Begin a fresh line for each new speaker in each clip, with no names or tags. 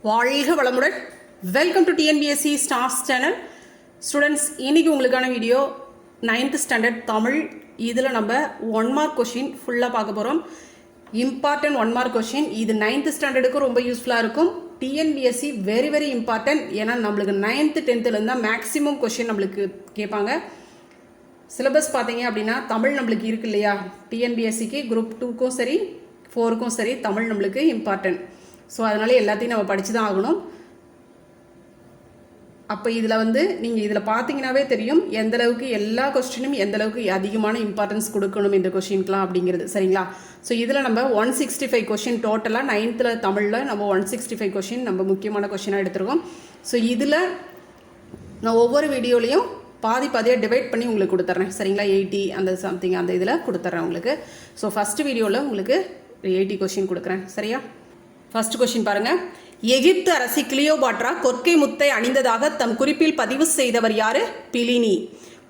வாழ்க வளமுடன். Welcome to TNPSC stars channel. Students, இன்றைக்கி உங்களுக்கான வீடியோ 9th ஸ்டாண்டர்ட் தமிழ். இதில் நம்ம 1 மார்க் கொஷின் ஃபுல்லாக பார்க்க போகிறோம். Important 1 mark question. இது 9th ஸ்டாண்டர்டுக்கும் ரொம்ப யூஸ்ஃபுல்லாக இருக்கும். TNPSC very very important. ஏன்னா நம்மளுக்கு 9th 10th தான் மேக்ஸிமம் கொஷின் நம்மளுக்கு கேட்பாங்க. சிலபஸ் பார்த்தீங்க அப்படின்னா தமிழ் நம்மளுக்கு இருக்கு இல்லையா, டிஎன்பிஎஸ்சிக்கு குரூப் 2க்கும் சரி 4க்கும் சரி தமிழ் நம்மளுக்கு இம்பார்ட்டன்ட். ஸோ அதனால எல்லாத்தையும் நம்ம படித்து தான் ஆகணும். அப்போ இதில் நீங்கள் இதில் பார்த்தீங்கன்னாவே தெரியும் எந்தளவுக்கு எல்லா கொஸ்டினும் எந்தளவுக்கு அதிகமான இம்பார்ட்டன்ஸ் கொடுக்கணும் இந்த கொஷின்க்கெலாம் அப்படிங்கிறது. சரிங்களா? ஸோ இதில் நம்ம 165 கொஷின் டோட்டலாக 9th தமிழில் நம்ம 165 கொஷின் நம்ம முக்கியமான கொஷினாக எடுத்துருக்கோம். ஸோ இதில் நான் ஒவ்வொரு வீடியோலையும் பாதியாக டிவைட் பண்ணி உங்களுக்கு கொடுத்துட்றேன். சரிங்களா? 80 அந்த சம்திங் அந்த இதில் கொடுத்துட்றேன் உங்களுக்கு. ஸோ ஃபஸ்ட்டு வீடியோவில் உங்களுக்கு 80 கொஷின் கொடுக்குறேன். சரியா? ஃபர்ஸ்ட் கொஸ்டின் பாருங்க. எகிப்து அரசி கிளியோபாட்ரா கொற்கை முத்தை அணிந்ததாக தம் குறிப்பில் பதிவு செய்தவர் யாரு? பிலினி.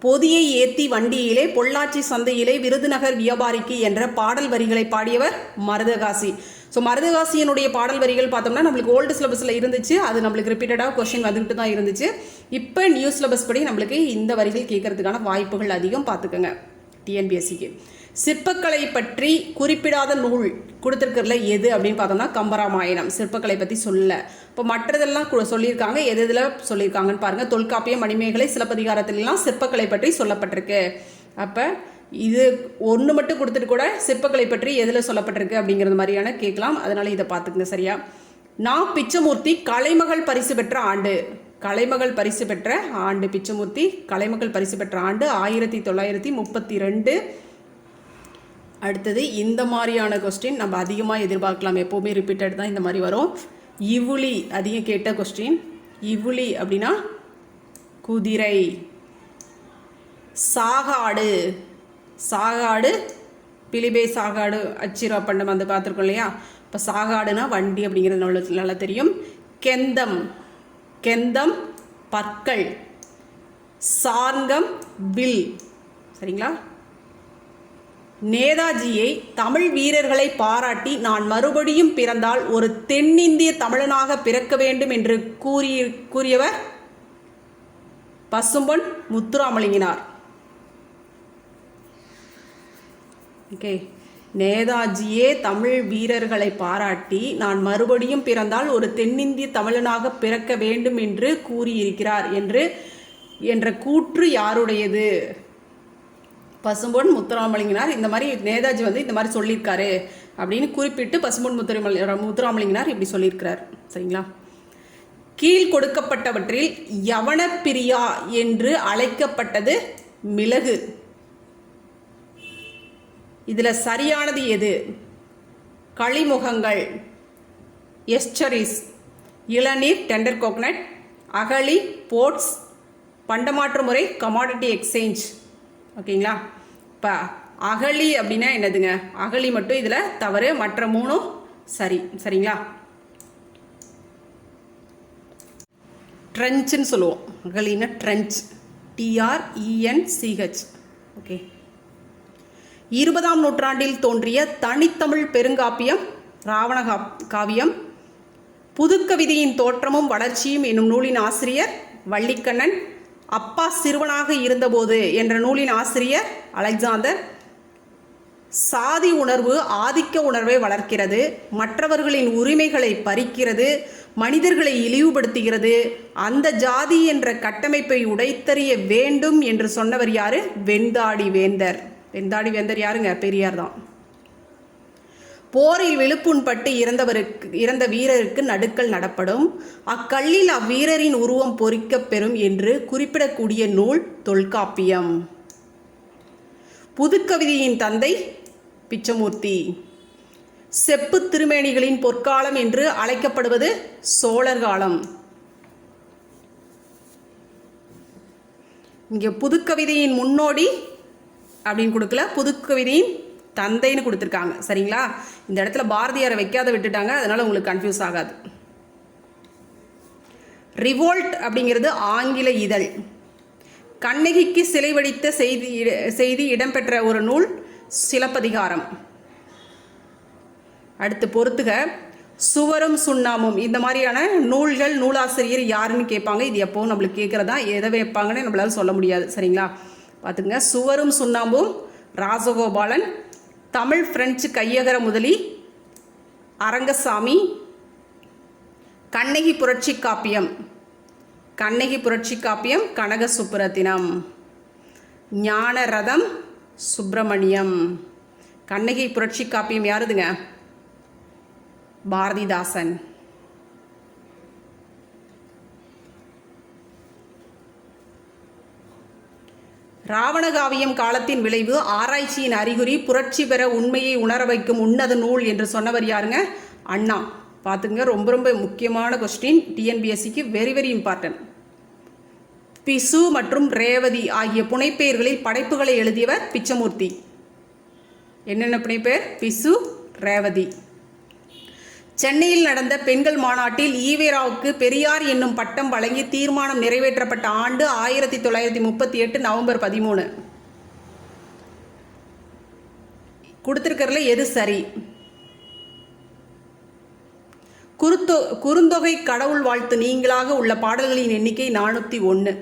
பொதியை ஏத்தி வண்டியிலே பொள்ளாச்சி சந்தையிலே விருதுநகர் வியாபாரிக்கு என்ற பாடல் வரிகளை பாடியவர் மருதகாசி. ஸோ மருதகாசியனுடைய பாடல் வரிகள் பார்த்தோம்னா நம்மளுக்கு ஓல்டு சிலபஸில் இருந்துச்சு. அது நம்மளுக்கு ரிப்பீட்டடாக கொஸ்டின் வந்துக்கிட்டு தான் இருந்துச்சு. இப்போ நியூ சிலபஸ் படி நம்மளுக்கு இந்த வரிகள் கேட்கறதுக்கான வாய்ப்புகள் அதிகம். பார்த்துக்கோங்க டிஎன்பிஎஸ்சிக்கு. சிற்பக்கலை பற்றி குறிப்பிடாத நூல் கொடுத்துருக்கிறதுல எது அப்படின்னு பார்த்தோம்னா கம்பராமாயணம். சிற்பக்கலை பற்றி சொல்ல. இப்போ மற்றதெல்லாம் சொல்லியிருக்காங்க. எது இதில் சொல்லியிருக்காங்கன்னு பாருங்கள். தொல்காப்பியம், மணிமேகலை, சிலப்பதிகாரத்திலாம் சிற்பக்கலை பற்றி சொல்லப்பட்டிருக்கு. அப்போ இது ஒன்று மட்டும் கொடுத்துட்டு கூட சிற்பக்கலை பற்றி எதில் சொல்லப்பட்டிருக்கு அப்படிங்கிறது மாதிரியான கேட்கலாம். அதனால் இதை பார்த்துக்குங்க. சரியா? நான் பிச்சமூர்த்தி கலைமகள் பரிசு பெற்ற ஆண்டு. கலைமகள் பரிசு பெற்ற ஆண்டு பிச்சமூர்த்தி கலைமகள் பரிசு பெற்ற ஆண்டு 1932. அடுத்தது இந்த மாதிரியான கொஸ்டின் நம்ம அதிகமாக எதிர்பார்க்கலாம். எப்போவுமே ரிப்பீட்டட் தான் இந்த மாதிரி வரும். இவுளி அதிகம் கேட்ட கொஸ்டின். இவுளி அப்படின்னா குதிரை. சாகாடு. சாகாடு பிலிபே சாகாடு அச்சிரா பண்டம் வந்து பார்த்துருக்கோம் இல்லையா? இப்போ சாகாடுனா வண்டி அப்படிங்கிறது நம்மளுக்கு நல்லா தெரியும். கெந்தம். கெந்தம் பற்கள். சார்கம் வில். சரிங்களா? நேதாஜியை தமிழ் வீரர்களை பாராட்டி நான் மறுபடியும் பிறந்தால் ஒரு தென்னிந்திய தமிழனாக பிறக்க வேண்டும் என்று கூறியவர் பசும்பொன் முத்துராமலிங்கனார். ஓகே. நேதாஜியே தமிழ் வீரர்களை பாராட்டி நான் மறுபடியும் பிறந்தால் ஒரு தென்னிந்திய தமிழனாக பிறக்க வேண்டும் என்று கூறியிருக்கிறார் என்ற கூற்று யாருடையது? பசும்பொன் முத்துராமலிங்கனார். இந்த மாதிரி நேதாஜி இந்த மாதிரி சொல்லியிருக்காரு அப்படின்னு குறிப்பிட்டு பசும்பொன் முத்துராமலிங்கனார் இப்படி சொல்லியிருக்கிறார். சரிங்களா? கீழ் கொடுக்கப்பட்டவற்றில் யவனப்பிரியா என்று அழைக்கப்பட்டது மிளகு. இதில் சரியானது எது? களிமுகங்கள், எஸ்டரிஸ், இளநீர் டெண்டர் கோகனட், அகழி போர்ட்ஸ், பண்டமாற்று முறை கமாடிட்டி எக்ஸ்சேஞ்ச். ஓகேங்களா? இப்போ அகழி அப்படின்னா என்னதுங்க? அகழி மட்டும் இதில் தவறு, மற்ற 3 சரி. சரிங்களா? ட்ரென்ச்சுன்னு சொல்லுவோம். அகழின்னா ட்ரென்ச், TRENCH. ஓகே. 20ஆம் நூற்றாண்டில் தோன்றிய தனித்தமிழ் பெருங்காப்பியம் ராவண காவியம். புதுக்கவிதையின் தோற்றமும் வளர்ச்சியும் என்னும் நூலின் ஆசிரியர் வள்ளிக்கண்ணன். அப்பா சிறுவனாக இருந்தபோது என்ற நூலின் ஆசிரியர் அலெக்சாந்தர். சாதி உணர்வு ஆதிக்க உணர்வை வளர்க்கிறது, மற்றவர்களின் உரிமைகளை பறிக்கிறது, மனிதர்களை இழிவுபடுத்துகிறது, அந்த ஜாதி என்ற கட்டமைப்பை உடைத்தறிய வேண்டும் என்று சொன்னவர் யாரு? வெண்தாடி வேந்தர். வெண்தாடி வேந்தர் யாருங்க? பெரியார் தான். போரில் விழுப்புண்பட்டு இறந்த வீரருக்கு நடுக்கல் நடப்படும், அக்கல்லில் அவ்வீரரின் உருவம் பொறிக்கப் பெறும் என்று குறிப்பிடக்கூடிய நூல் தொல்காப்பியம். புதுக்கவிதையின் தந்தை பிச்சமூர்த்தி. செப்பு திருமேனிகளின் பொற்காலம் என்று அழைக்கப்படுவது சோழர் காலம். இங்கே புதுக்கவிதையின் முன்னோடி அப்படின்னு கொடுக்கல, புதுக்கவிதையின் தந்தைன்னு கொடுத்துருக்காங்க. சரிங்களா? இந்த இடத்துல பாரதியாரை வைக்காத விட்டுட்டாங்க, அதனால உங்களுக்கு கன்ஃபியூஸ் ஆகாது. ரிவோல்ட் அப்படிங்கிறது ஆங்கில இதழ். கண்ணகிக்கு சிலை வடித்த செய்தி இடம்பெற்ற ஒரு நூல் சிலப்பதிகாரம். அடுத்து பொறுத்துக. சுவரும் சுண்ணாமும் இந்த மாதிரியான நூல்கள் நூலாசிரியர் யாருன்னு கேட்பாங்க. இது எப்போவும் நம்மளுக்கு கேட்குறதா, எதை வைப்பாங்கன்னு நம்மளால சொல்ல முடியாது. சரிங்களா, பார்த்துங்க. சுவரும் சுண்ணாம்பும் ராசகோபாலன். தமிழ் பிரெஞ்சு கையகர முதலி அரங்கசாமி. கண்ணகி புரட்சி காப்பியம் கனக சுப்புரத்தினம். ஞான ரதம் சுப்பிரமணியம். கண்ணகி புரட்சி காப்பியம் யாருதுங்க? பாரதிதாசன். ராவணகாவியம் காலத்தின் விளைவு, ஆராய்ச்சியின் அறிகுறி, புரட்சி பெற உண்மையை உணர வைக்கும் உன்னத நூல் என்று சொன்னவர் யாருங்க? அண்ணா. பார்த்துங்க, ரொம்ப ரொம்ப முக்கியமான கொஸ்டின், டிஎன்பிஎஸ்சிக்கு வெரி வெரி இம்பார்ட்டன்ட். பிசு மற்றும் ரேவதி ஆகிய புனைப்பெயர்களில் படைப்புகளை எழுதியவர் பிச்சமூர்த்தி. என்னென்ன புனைப்பெயர்? பிசு, ரேவதி. சென்னையில் நடந்த பெண்கள் மாநாட்டில் ஈவேராவுக்கு பெரியார் என்னும் பட்டம் வழங்கி தீர்மானம் நிறைவேற்றப்பட்ட ஆண்டு 1938 நவம்பர் 13. கொடுத்திருக்கிறதுல எது சரி? குறுந்தொகை கடவுள் வாழ்த்து நீங்களாக உள்ள பாடல்களின் எண்ணிக்கை 401.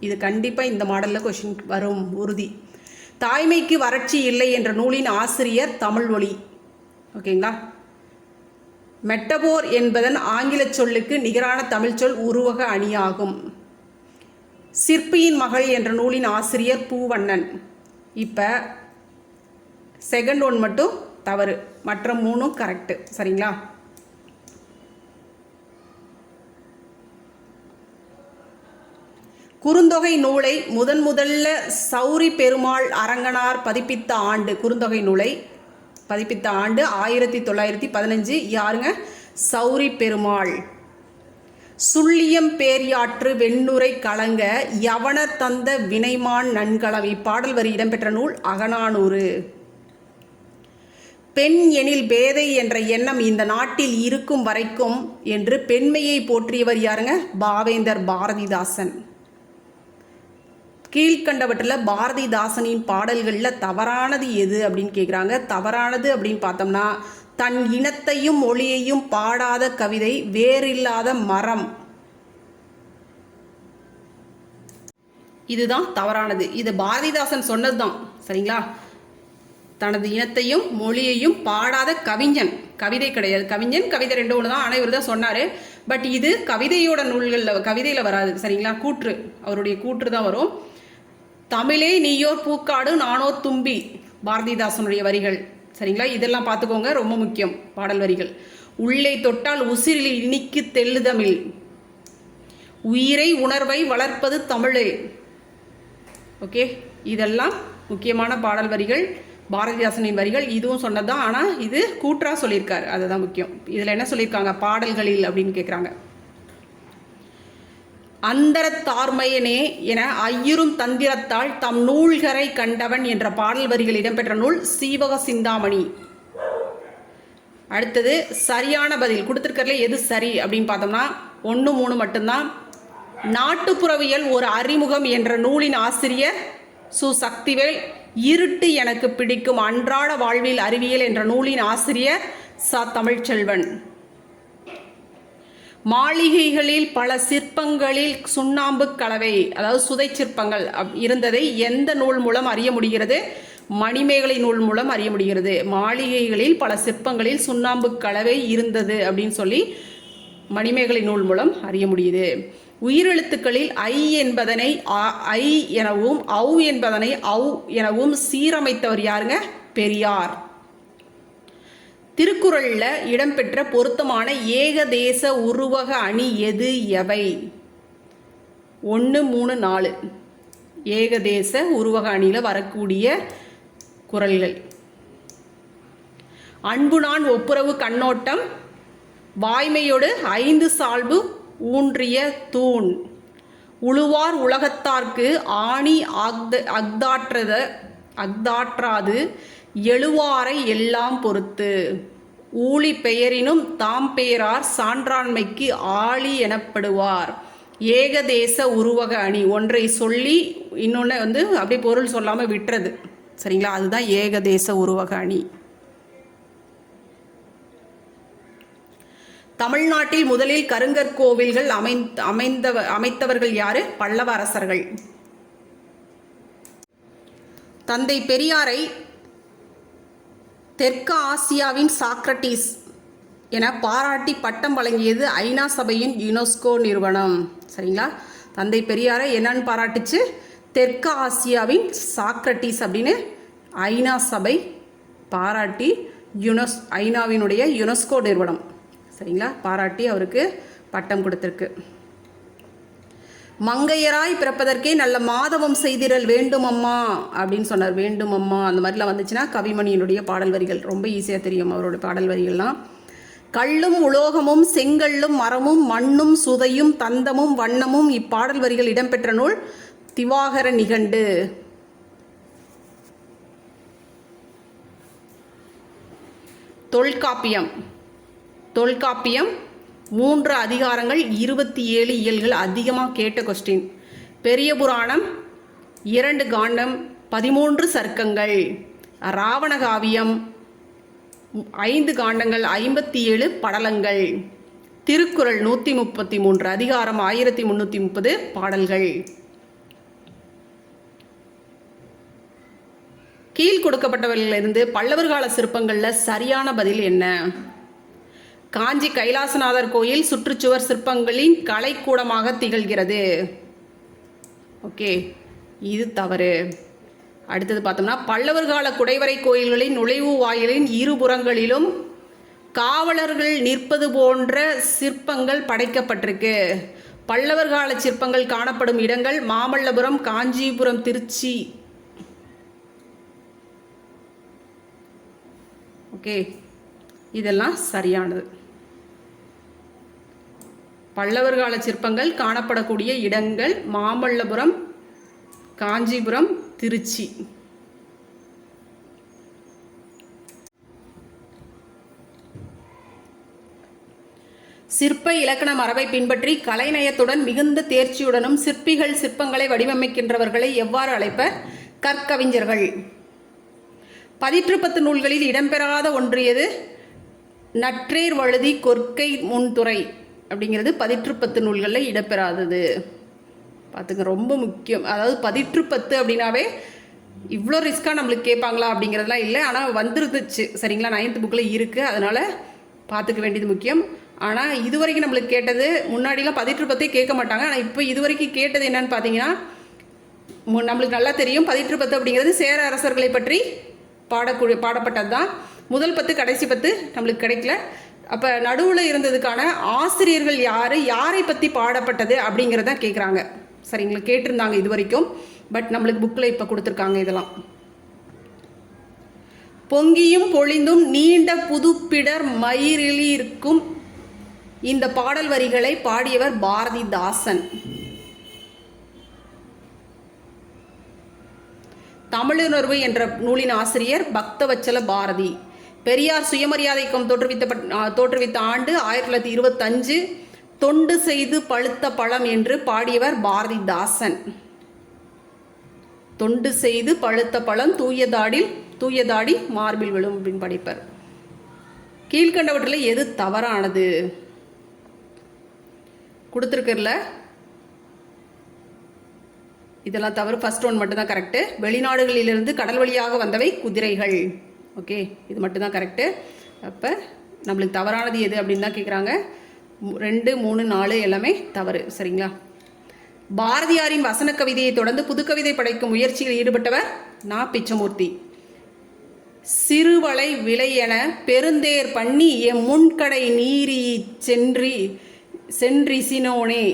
இது கண்டிப்பாக இந்த மாடலில் கொஷின் வரும் உறுதி. தாய்மைக்கு வறட்சி இல்லை என்ற நூலின் ஆசிரியர் தமிழ்மொழி. ஓகேங்களா. மெட்டபோர் என்பதன் ஆங்கில சொல்லுக்கு நிகரான தமிழ் சொல் உருவக அணியாகும். சிற்பியின் மகள் என்ற நூலின் ஆசிரியர் பூவண்ணன். இப்போ செகண்ட் ஒன் மட்டும் தவறு, மற்ற 3 கரெக்டு. சரிங்களா. குறுந்தொகை நூலை முதல்ல சௌரி பெருமாள் அரங்கனார் பதிப்பித்த ஆண்டு, குறுந்தொகை நூலை பதிப்பித்த ஆண்டு 1915. யாருங்க? சௌரி பெருமாள். சுள்ளியம் பேரியாற்று வெண்ணுரை கலங்க யவனர் தந்த வினைமான் நன்களம். இப்பாடல் வரி இடம்பெற்ற நூல் அகநானூறு. பெண் எனில் பேதை என்ற எண்ணம் இந்த நாட்டில் இருக்கும் வரைக்கும் என்று பெண்மையை போற்றியவர் யாருங்க? பாவேந்தர் பாரதிதாசன். கீழ்கண்டவற்றில் பாரதிதாசனின் பாடல்களில் தவறானது எது அப்படின்னு கேட்குறாங்க. தவறானது அப்படின்னு பார்த்தோம்னா, தன் இனத்தையும் மொழியையும் பாடாத கவிதை வேறில்லாத மரம், இதுதான் தவறானது. இது பாரதிதாசன் சொன்னது தான். சரிங்களா. தனது இனத்தையும் மொழியையும் பாடாத கவிஞன், கவிதை கிடையாது. கவிஞன் கவிதை 2 ஒன்று தான். ஆனால் இவர் தான் சொன்னார். பட் இது கவிதையோட நூல்களில், கவிதையில் வராது. சரிங்களா. கூற்று, அவருடைய கூற்று தான் வரும். தமிழே நீயோர் பூக்காடு நானோர் தும்பி, பாரதிதாசனுடைய வரிகள். சரிங்களா. இதெல்லாம் பார்த்துக்கோங்க, ரொம்ப முக்கியம் பாடல் வரிகள். உள்ளே தொட்டால் உசிரில் இனிக்கு தெல்லுதமிழ், உயிரை உணர்வை வளர்ப்பது தமிழே. ஓகே, இதெல்லாம் முக்கியமான பாடல் வரிகள், பாரதிதாசனின் வரிகள். இதுவும் சொன்னதுதான், ஆனால் இது கூற்றா சொல்லியிருக்காரு, அதுதான் முக்கியம். இதில் என்ன சொல்லியிருக்காங்க பாடல்களில் அப்படின்னு கேட்குறாங்க. அந்தர தார்மையனே என ஐயுறும் தந்திரத்தால் தம் நூல்கரை கண்டவன் என்ற பாடல் வரிகள் இடம்பெற்ற நூல் சீவக சிந்தாமணி. அடுத்தது சரியான பதில் கொடுத்துருக்கறதுல எது சரி அப்படின்னு பார்த்தோம்னா 1, 3 மட்டும்தான். நாட்டுப்புறவியல் ஒரு அறிமுகம் என்ற நூலின் ஆசிரியர் சு சக்திவேல். இருட்டு எனக்கு பிடிக்கும் அன்றாட வாழ்வில் அறிவியல் என்ற நூலின் ஆசிரியர் ச தமிழ்ச்செல்வன். மாளிகைகளில் பல சிற்பங்களில் சுண்ணாம்பு கலவை, அதாவது சுதை சிற்பங்கள் இருந்ததை எந்த நூல் மூலம் அறிய முடிகிறது? மணிமேகலை நூல் மூலம் அறிய முடிகிறது. மாளிகைகளில் பல சிற்பங்களில் சுண்ணாம்பு கலவை இருந்தது அப்படின்னு சொல்லி மணிமேகலை நூல் மூலம் அறிய முடியுது. உயிரெழுத்துக்களில் ஐ என்பதனை ஐ எனவும் ஔ என்பதனை ஔ எனவும் சீரமைத்தவர் யாருங்க? பெரியார். திருக்குறளில் இடம்பெற்ற பொருத்தமான ஏகதேச உருவக அணி எது எவை? 1, 3, 4 ஏகதேச உருவக அணியில் வரக்கூடிய குறள்கள். அன்பு நான் ஒப்புரவு கண்ணோட்டம், வாய்மையோடு 5 சால்பு ஊன்றிய தூண், உழுவார் உலகத்தார்க்கு ஆணி அக்தாற்றாது எழுவாரை எல்லாம் பொறுத்து, ஊழி பெயரினும் தாம் பெயரார் சான்றாண்மைக்கு ஆளி எனப்படுவார். ஏகதேச உருவக அணி, ஒன்றை சொல்லி இன்னொன்று அப்படியே பொருள் சொல்லாமல் விட்டுறது. சரிங்களா, அதுதான் ஏகதேச உருவக அணி. தமிழ்நாட்டில் முதலில் கருங்கற்கோவில்கள் அமைத்தவர்கள் யாரு? பல்லவ அரசர்கள். தந்தை பெரியாரை தெற்கு ஆசியாவின் சாக்ரட்டிஸ் என பாராட்டி பட்டம் வழங்கியது ஐநா சபையின் யுனெஸ்கோ நிறுவனம். சரிங்களா? தந்தை பெரியாரை என்னன்னு பாராட்டுச்சு? தெற்கு ஆசியாவின் சாக்ரட்டிஸ் அப்படின்னு ஐநா சபை பாராட்டி ஐநாவினுடைய யுனெஸ்கோ நிறுவனம் சரிங்களா பாராட்டி அவருக்கு பட்டம் கொடுத்துருக்கு. மங்கையராய் பிறப்பதற்கே நல்ல மாதவம் செய்திடல் வேண்டும் அம்மா அப்படின்னு சொன்னார். வேண்டும் அம்மா அந்த மாதிரிலாம் வந்துச்சுன்னா கவிமணியினுடைய பாடல் வரிகள் ரொம்ப ஈஸியாக தெரியும். அவரோட பாடல் வரிகள்லாம் கல்லும் உலோகமும் செங்கல்லும் மரமும் மண்ணும் சுதையும் தந்தமும் வண்ணமும் இப்பாடல் வரிகள் இடம்பெற்ற நூல் திவாகர நிகண்டு. தொல்காப்பியம் 3 அதிகாரங்கள் 27 இயல்கள். அதிகமாக கேட்ட கொஸ்டின். பெரிய புராணம் 2 காண்டம் 13 சர்க்கங்கள். ராவண காவியம் 5 காண்டங்கள் 57 படலங்கள். திருக்குறள் 133 அதிகாரம் 1330 பாடல்கள். கீழ் கொடுக்கப்பட்டவர்களிலிருந்து பல்லவர் கால சிற்பங்களில் சரியான பதில் என்ன? காஞ்சி கைலாசநாதர் கோயில் சுற்றுச்சுவர் சிற்பங்களின் கலைக்கூடமாக திகழ்கிறது. ஓகே, இது தவறு. அடுத்தது பார்த்தோம்னா பல்லவர் கால குடைவரை கோயில்களின் நுழைவு வாயிலின் இருபுறங்களிலும் காவலர்கள் நிற்பது போன்ற சிற்பங்கள் படைக்கப்பட்டிருக்கு. பல்லவர் கால சிற்பங்கள் காணப்படும் இடங்கள் மாமல்லபுரம், காஞ்சிபுரம், திருச்சி. ஓகே, இதெல்லாம் சரியானது. பல்லவர் கால சிற்பங்கள் காணப்படக்கூடிய இடங்கள் மாமல்லபுரம், காஞ்சிபுரம், திருச்சி. சிற்ப இலக்கண மரபை பின்பற்றி கலைநயத்துடன் மிகுந்த தேர்ச்சியுடனும் சிற்பிகள் சிற்பங்களை வடிவமைக்கின்றவர்களை எவ்வாறு அழைப்பர்? கற்கவிஞர்கள். 10 நூல்களில் இடம்பெறாத ஒன்றியது நற்றேர் வழுதி கொற்கை முன்துறை அப்படிங்கிறது 10 நூல்களில் இடம்பெறாதது. பார்த்துங்க, ரொம்ப முக்கியம். அதாவது 10 அப்படின்னாவே இவ்வளோ ரிஸ்க்காக நம்மளுக்கு கேட்பாங்களா அப்படிங்கிறதுலாம் இல்லை. ஆனால் வந்துருந்துச்சு சரிங்களா, 9th புக்கில் இருக்குது. அதனால் பார்த்துக்க வேண்டியது முக்கியம். ஆனால் இது வரைக்கும் நம்மளுக்கு கேட்டது, முன்னாடிலாம் 10 கேட்க மாட்டாங்க. ஆனால் இப்போ இது வரைக்கும் கேட்டது என்னன்னு பார்த்தீங்கன்னா, நம்மளுக்கு நல்லா தெரியும் 10 அப்படிங்கிறது சேர அரசர்களை பற்றி பாடப்பட்டது தான். முதல் 10 கடைசி 10 நம்மளுக்கு கிடைக்கல. அப்போ நடுவில் இருந்ததுக்கான ஆசிரியர்கள் யாரை பற்றி பாடப்பட்டது அப்படிங்கிறத கேட்குறாங்க. சரிங்களா, கேட்டிருந்தாங்க இது வரைக்கும். பட் நம்மளுக்கு புக்கில் இப்போ கொடுத்துருக்காங்க இதெல்லாம். பொங்கியும் பொழிந்தும் நீண்ட புதுப்பிடர் மயிரிலிருக்கும் இந்த பாடல் வரிகளை பாடியவர் பாரதிதாசன். தமிழுணர்வு என்ற நூலின் ஆசிரியர் பக்தவச்சல பாரதி. பெரியார் சுயமரியாதை இயக்கம் தோற்றுவித்த ஆண்டு 1925. தொண்டு செய்து பழுத்த பழம் என்று பாடியவர் பாரதிதாசன். தொண்டு செய்து பழுத்த பழம் தூயதாடி மார்பில் விழும் அப்படின்னு படிப்பார். கீழ்கண்டவற்றில் எது தவறானது? கொடுத்துருக்கல இதெல்லாம் தவறு. ஃபர்ஸ்ட் ஒன் மட்டும்தான் கரெக்டு. வெளிநாடுகளிலிருந்து கடல் வழியாக வந்தவை குதிரைகள். ஓகே, இது மட்டும்தான் கரெக்டு. அப்போ நம்மளுக்கு தவறானது எது அப்படின்னு தான் கேட்குறாங்க. 2, 3, 4 எல்லாமே தவறு. சரிங்களா? பாரதியாரின் வசன கவிதையை தொடர்ந்து புதுக்கவிதை படைக்கும் முயற்சியில் ஈடுபட்டவர் நா. பிச்சமூர்த்தி. சிறுவளை விளையென பெருந்தேர் பண்ணி எம் முன்கடை நீரி சென்றிசினோனே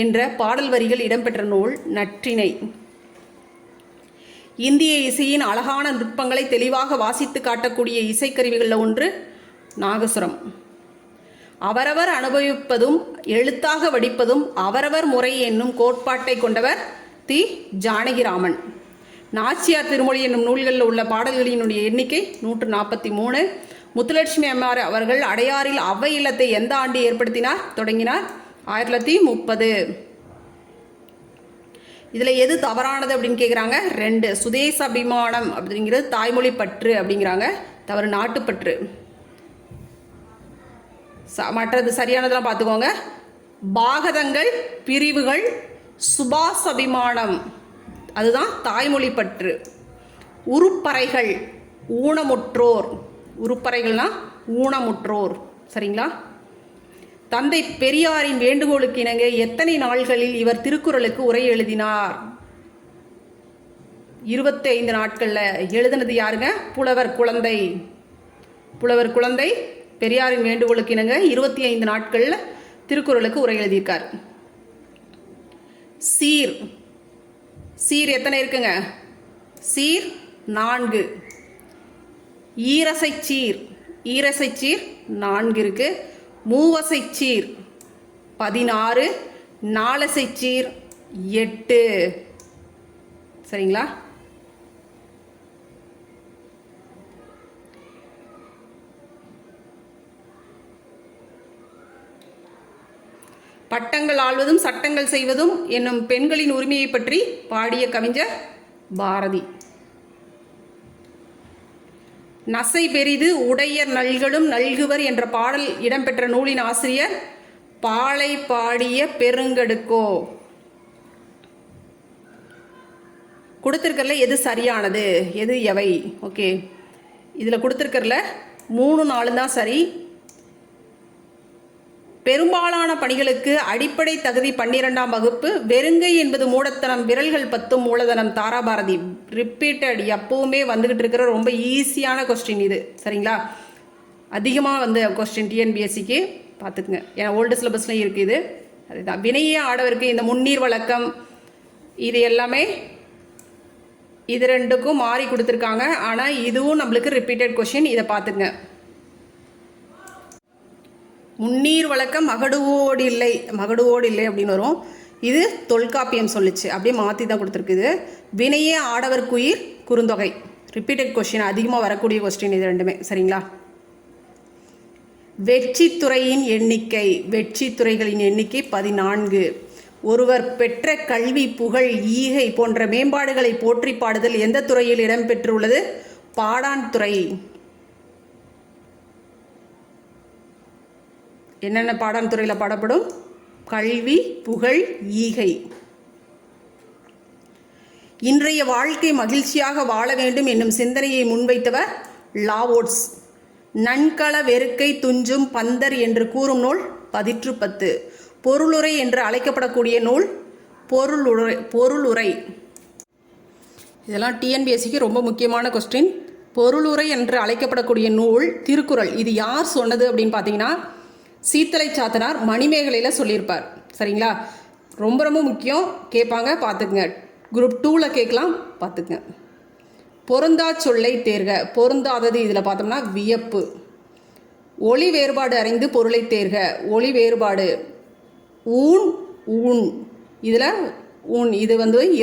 என்ற பாடல் வரிகள் இடம்பெற்ற நூல் நற்றிணை. இந்திய இசையின் அழகான நுட்பங்களை தெளிவாக வாசித்து காட்டக்கூடிய இசைக்கருவிகளில் ஒன்று நாகசுரம். அவரவர் அனுபவிப்பதும் எழுத்தாக வடிப்பதும் அவரவர் முறை என்னும் கோட்பாட்டை கொண்டவர் தி. ஜானகிராமன். நாச்சியார் திருமொழி என்னும் நூல்களில் உள்ள பாடல்களினுடைய எண்ணிக்கை 143. முத்துலட்சுமி அம்மார் அவர்கள் அடையாறில் அவ்வை இல்லத்தை எந்த ஆண்டு தொடங்கினார்? 1930. இதில் எது தவறானது அப்படின்னு கேட்குறாங்க. 2. சுதேச அபிமானம் அப்படிங்கிறது தாய்மொழி பற்று அப்படிங்கிறாங்க. தவறு, நாட்டுப்பற்று. மற்றது சரியானதெல்லாம் பார்த்துக்கோங்க. பாகதங்கள், பிரிவுகள், சுபாசபிமானம், அதுதான் தாய்மொழி பற்று. உருப்பறைகள், ஊனமுற்றோர், உருப்பறைகள்னா ஊனமுற்றோர். சரிங்களா? தந்தை பெரியாரின் வேண்டுகோளுக்கு இணங்க எத்தனை நாள்களில் இவர் திருக்குறளுக்கு உரை எழுதினார்? 25 நாட்களில். எழுதுனது யாருங்க? புலவர் குழந்தை. புலவர் குழந்தை பெரியாரின் வேண்டுகோளுக்கு இணங்க 25 நாட்களில் திருக்குறளுக்கு உரை எழுதியிருக்கார். சீர், சீர் எத்தனை இருக்குங்க? சீர் 4. ஈரசைச்சீர், ஈரசைச்சீர் 4 இருக்கு. மூவசைச்சீர் 16, நாலசைச்சீர் 8. சரிங்களா? பட்டங்கள் ஆள்வதும் சட்டங்கள் செய்வதும் என்னும் பெண்களின் உரிமையை பற்றி பாடிய கவிஞர் பாரதி. நசை பெரிது உடையர் நல்களும் நல்குவர் என்ற பாடல் இடம்பெற்ற நூலின் ஆசிரியர் பாலை பாடிய பெருங்கடுக்கோ. கொடுத்துருக்கறல எது சரியானது, எது எவை? ஓகே, இதில் கொடுத்துருக்கறல 3, 4 தான் சரி. பெரும்பாலான பணிகளுக்கு அடிப்படை தகுதி 12ஆம் வகுப்பு. வெறுங்கை என்பது மூடத்தனம், விரல்கள் 10 மூலதனம். தாராபாரதி. ரிப்பீட்டட், எப்பவுமே வந்துகிட்டு இருக்கிற ரொம்ப ஈஸியான கொஸ்டின் இது. சரிங்களா? அதிகமாக வந்த கொஸ்டின் டிஎன்பிஎஸ்சிக்கு பார்த்துக்குங்க. ஏன்னா ஓல்டு சிலபஸ்லையும் இருக்குது இது. அதுதான் வினையே ஆடவருக்கு இந்த முன்னீர் வழக்கம் இது எல்லாமே இது 2க்கும் மாறி கொடுத்துருக்காங்க. ஆனால் இதுவும் நம்மளுக்கு ரிப்பீட்டட் கொஸ்டின். இதை பார்த்துங்க. முன்னீர் வழக்கம் மகடுவோடு இல்லை, மகடுவோடு இல்லை அப்படின்னு வரும். இது தொல்காப்பியம் சொல்லிச்சு, அப்படியே மாற்றி தான் கொடுத்துருக்குது. வினையே ஆடவர்க்குயிர் குறுந்தொகை. ரிப்பீட்டட் கொஸ்டின், அதிகமாக வரக்கூடிய கொஸ்டின் இது 2மே. சரிங்களா? வெற்றித்துறையின் எண்ணிக்கை, வெற்றித்துறைகளின் எண்ணிக்கை 14. ஒருவர் பெற்ற கல்வி, புகழ், ஈகை போன்ற மேம்பாடுகளை போற்றி பாடுதல் எந்த துறையில் இடம்பெற்றுள்ளது? பாடான் துறை. என்னென்ன பாடான் துறையில் பாடப்படும்? கல்வி, புகழ், ஈகை. இன்றைய வாழ்க்கை மகிழ்ச்சியாக வாழ வேண்டும் என்னும் சிந்தனையை முன்வைத்தவர் லாவோட்ஸ். நன்கள வெறுக்கை துஞ்சும் பந்தர் என்று கூறும் நூல் பதிற்று 10. பொருளுரை என்று அழைக்கப்படக்கூடிய நூல் பொருளுரை. இதெல்லாம் டிஎன்பிஎஸ்சிக்கு ரொம்ப முக்கியமான கொஸ்டின். பொருளுரை என்று அழைக்கப்படக்கூடிய நூல் திருக்குறள். இது யார் சொன்னது அப்படின்னு பார்த்தீங்கன்னா சீத்தலை சாத்தனார் மணிமேகலையில் சொல்லியிருப்பார். சரிங்களா? ரொம்ப ரொம்ப முக்கியம், கேட்பாங்க, பார்த்துக்குங்க. குரூப் 2ல் கேட்கலாம், பார்த்துக்குங்க. பொருந்தா சொல்லை தேர்க. பொருந்தாதது இதில் பார்த்தோம்னா வியப்பு. ஒளி வேறுபாடு அறிந்து பொருளை தேர்க. ஒளி வேறுபாடு. ஊன், ஊன், இதில் ஊன், இது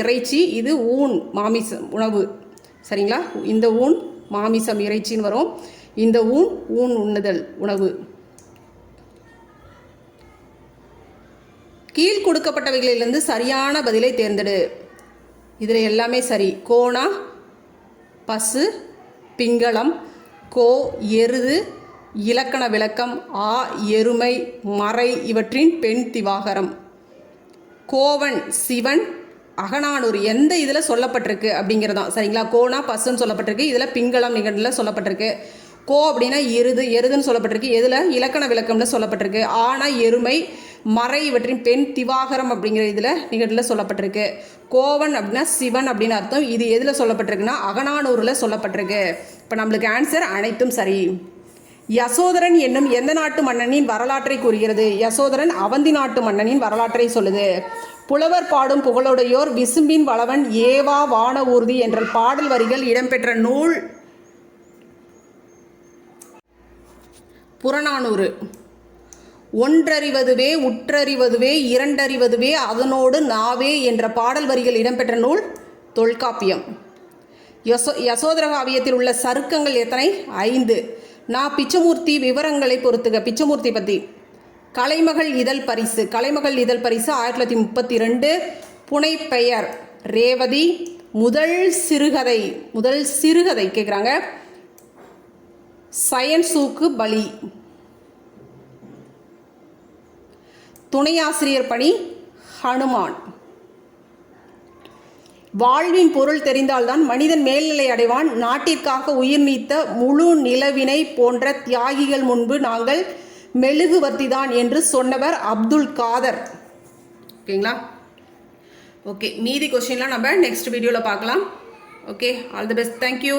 இறைச்சி, இது ஊன் மாமிசம் உணவு. சரிங்களா? இந்த ஊன் மாமிசம் இறைச்சின்னு வரும். இந்த ஊன் ஊன் உண்ணுதல் உணவு. கீழ் கொடுக்கப்பட்டவைகளிலிருந்து சரியான பதிலை தேர்ந்தெடு. இதில் எல்லாமே சரி. கோணா பசு, பிங்களம், கோ எருது, இலக்கண விளக்கம், ஆ எருமை, மறை இவற்றின் பெண் திவாகரம். கோவன் சிவன், அகநானூறு எந்த இதில் சொல்லப்பட்டிருக்கு அப்படிங்கிறதான். சரிங்களா? கோனா பசுன்னு சொல்லப்பட்டிருக்கு, இதில் பிங்களம் நிகழ்வில் சொல்லப்பட்டிருக்கு. கோ அப்படின்னா எருது, எருதுன்னு சொல்லப்பட்டிருக்கு, எதில் இலக்கண விளக்கம்னு சொல்லப்பட்டிருக்கு. ஆனா எருமை, மறை இவற்றின் பெண் திவாகரம் அப்படிங்கிற இதில் நிகழ்வில் சொல்லப்பட்டிருக்கு. கோவன் அப்படின்னா சிவன் அப்படின்னு அர்த்தம். இது எதில் சொல்லப்பட்டிருக்குன்னா அகநானூரில் சொல்லப்பட்டிருக்கு. இப்போ நம்மளுக்கு ஆன்சர் அனைத்தும் சரி. யசோதரன் என்னும் எந்த நாட்டு மன்னனின் வரலாற்றை கூறுகிறது? யசோதரன் அவந்தி நாட்டு மன்னனின் வரலாற்றை சொல்லுது. புலவர் பாடும் புகழுடையோர் விசும்பின் வளவன் ஏவா வான ஊர்தி என்ற பாடல் வரிகள் இடம்பெற்ற நூல் புறநானூறு. ஒன்றறிவதுவே உற்றறிவதுவே இரண்டறிவதுவே அதனோடு நாவே என்ற பாடல் வரிகள் இடம்பெற்ற நூல் தொல்காப்பியம். யசோதர காவியத்தில் உள்ள சருக்கங்கள் எத்தனை? 5. நான் பிச்சமூர்த்தி விவரங்களை பொறுத்துக. பிச்சமூர்த்தி பற்றி. கலைமகள் இதழ் பரிசு. கலைமகள் இதழ் பரிசு 1932. புனைப்பெயர் ரேவதி. முதல் சிறுகதை கேட்குறாங்க. சயன்சூக்கு பலி. துணை ஆசிரியர் பணி ஹனுமான். வாழ்வின் பொருள் தெரிந்தால்தான் மனிதன் மேல்நிலை அடைவான். நாட்டிற்காக உயிர் நீத்த முழு நிலவினை போன்ற தியாகிகள் முன்பு நாங்கள் மெழுகுவர்த்திதான் என்று சொன்னவர் அப்துல் காதர். ஓகேங்களா? ஓகே, மீதி கொஸ்டின்லாம் நம்ம நெக்ஸ்ட் வீடியோவில் பார்க்கலாம். Okay, all the best. Thank you.